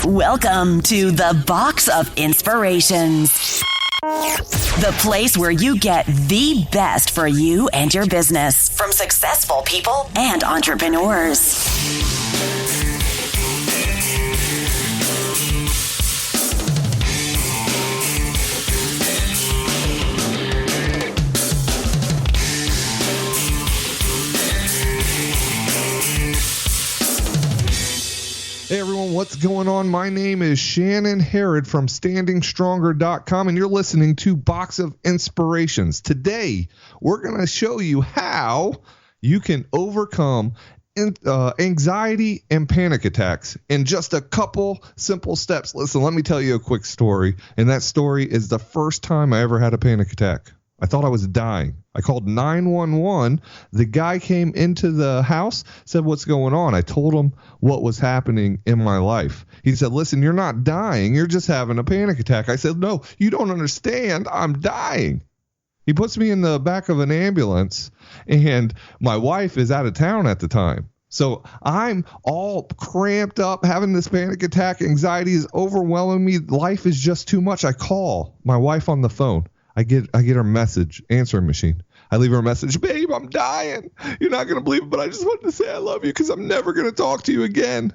Welcome to the Box of Inspirations, the place where you get the best for you and your business from successful people and entrepreneurs. Hey everyone, what's going on? My name is Shannon Herod from StandingStronger.com, and you're listening to Box of Inspirations. Today, we're going to show you how you can overcome anxiety and panic attacks in just a couple simple steps. Listen, let me tell you a quick story, and that story is the first time I ever had a panic attack. I thought I was dying. I called 911. The guy came into the house, said, "What's going on?" I told him what was happening in my life. He said, "Listen, you're not dying. You're just having a panic attack." I said, "No, you don't understand. I'm dying." He puts me in the back of an ambulance, and my wife is out of town at the time. So I'm all cramped up, having this panic attack. Anxiety is overwhelming me. Life is just too much. I call my wife on the phone. I get her message, answering machine. I leave her a message, "Babe, I'm dying. You're not going to believe it, but I just wanted to say I love you because I'm never going to talk to you again."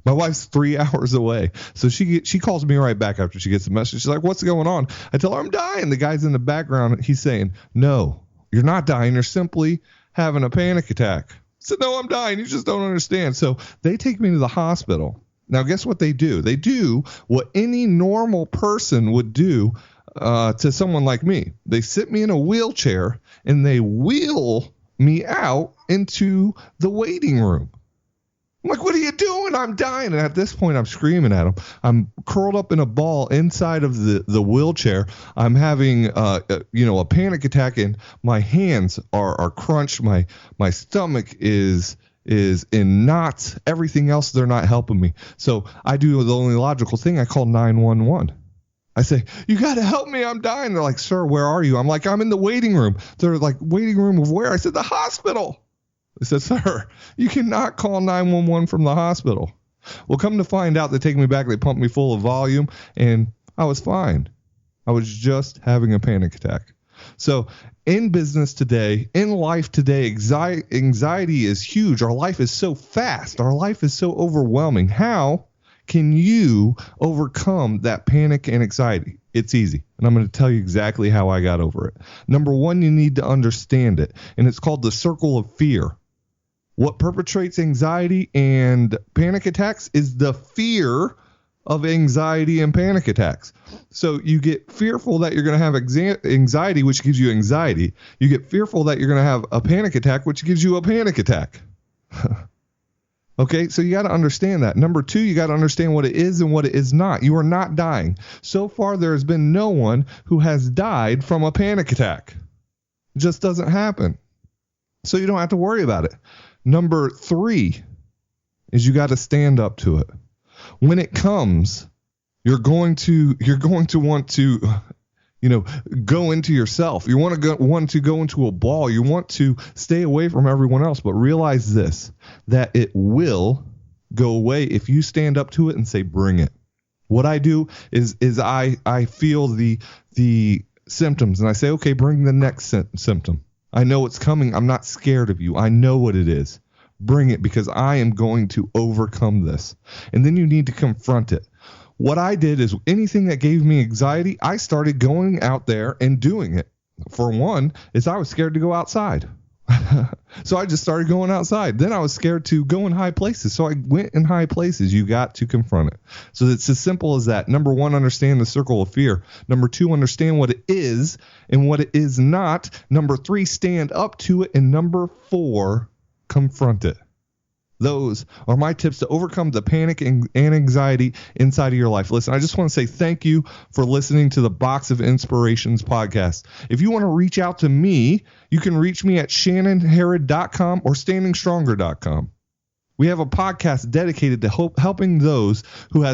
My wife's 3 hours away. So she calls me right back after she gets the message. She's like, "What's going on?" I tell her I'm dying. The guy's in the background. He's saying, "No, you're not dying. You're simply having a panic attack." I said, "No, I'm dying. You just don't understand." So they take me to the hospital. Now, guess what they do? They do what any normal person would do to someone like me. They sit me in a wheelchair and they wheel me out into the waiting room. I'm like, "What are you doing? I'm dying." And at this point, I'm screaming at him. I'm curled up in a ball inside of the wheelchair. I'm having a panic attack, and my hands are crunched. My stomach is in knots. Everything else, they're not helping me. So I do the only logical thing. I call 911. I say, "You got to help me. I'm dying." They're like, "Sir, where are you?" I'm like, "I'm in the waiting room." They're like, "Waiting room of where?" I said, "The hospital." They said, "Sir, you cannot call 911 from the hospital." Well, come to find out, they take me back. They pump me full of volume, and I was fine. I was just having a panic attack. So in business today, in life today, anxiety is huge. Our life is so fast. Our life is so overwhelming. How can you overcome that panic and anxiety? It's easy, and I'm going to tell you exactly how I got over it. Number one, you need to understand it, and it's called the circle of fear. What perpetrates anxiety and panic attacks is the fear of anxiety and panic attacks. So you get fearful that you're going to have anxiety, which gives you anxiety. You get fearful that you're going to have a panic attack, which gives you a panic attack. Okay, so you got to understand that. Number two, you got to understand what it is and what it is not. You are not dying. So far, there has been no one who has died from a panic attack. It just doesn't happen. So you don't have to worry about it. Number three is you got to stand up to it. When it comes, you're going to want to go into yourself. You want to go into a ball. You want to stay away from everyone else, but realize this, that it will go away if you stand up to it and say, "Bring it." What I do is I feel the symptoms and I say, "Okay, bring the next symptom. I know it's coming. I'm not scared of you. I know what it is. Bring it, because I am going to overcome this." And then you need to confront it. What I did is anything that gave me anxiety, I started going out there and doing it. For one, is I was scared to go outside. So I just started going outside. Then I was scared to go in high places. So I went in high places. You got to confront it. So it's as simple as that. Number one, understand the circle of fear. Number two, understand what it is and what it is not. Number three, stand up to it. And number four, confront it. Those are my tips to overcome the panic and anxiety inside of your life. Listen, I just want to say thank you for listening to the Box of Inspirations podcast. If you want to reach out to me, you can reach me at shannonherod.com or standingstronger.com. We have a podcast dedicated to helping those who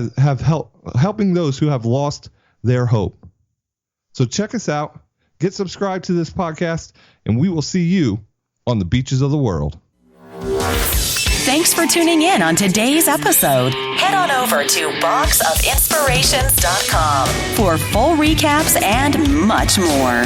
helping those who have lost their hope. So check us out, get subscribed to this podcast, and we will see you on the beaches of the world. Thanks for tuning in on today's episode. Head on over to boxofinspirations.com for full recaps and much more.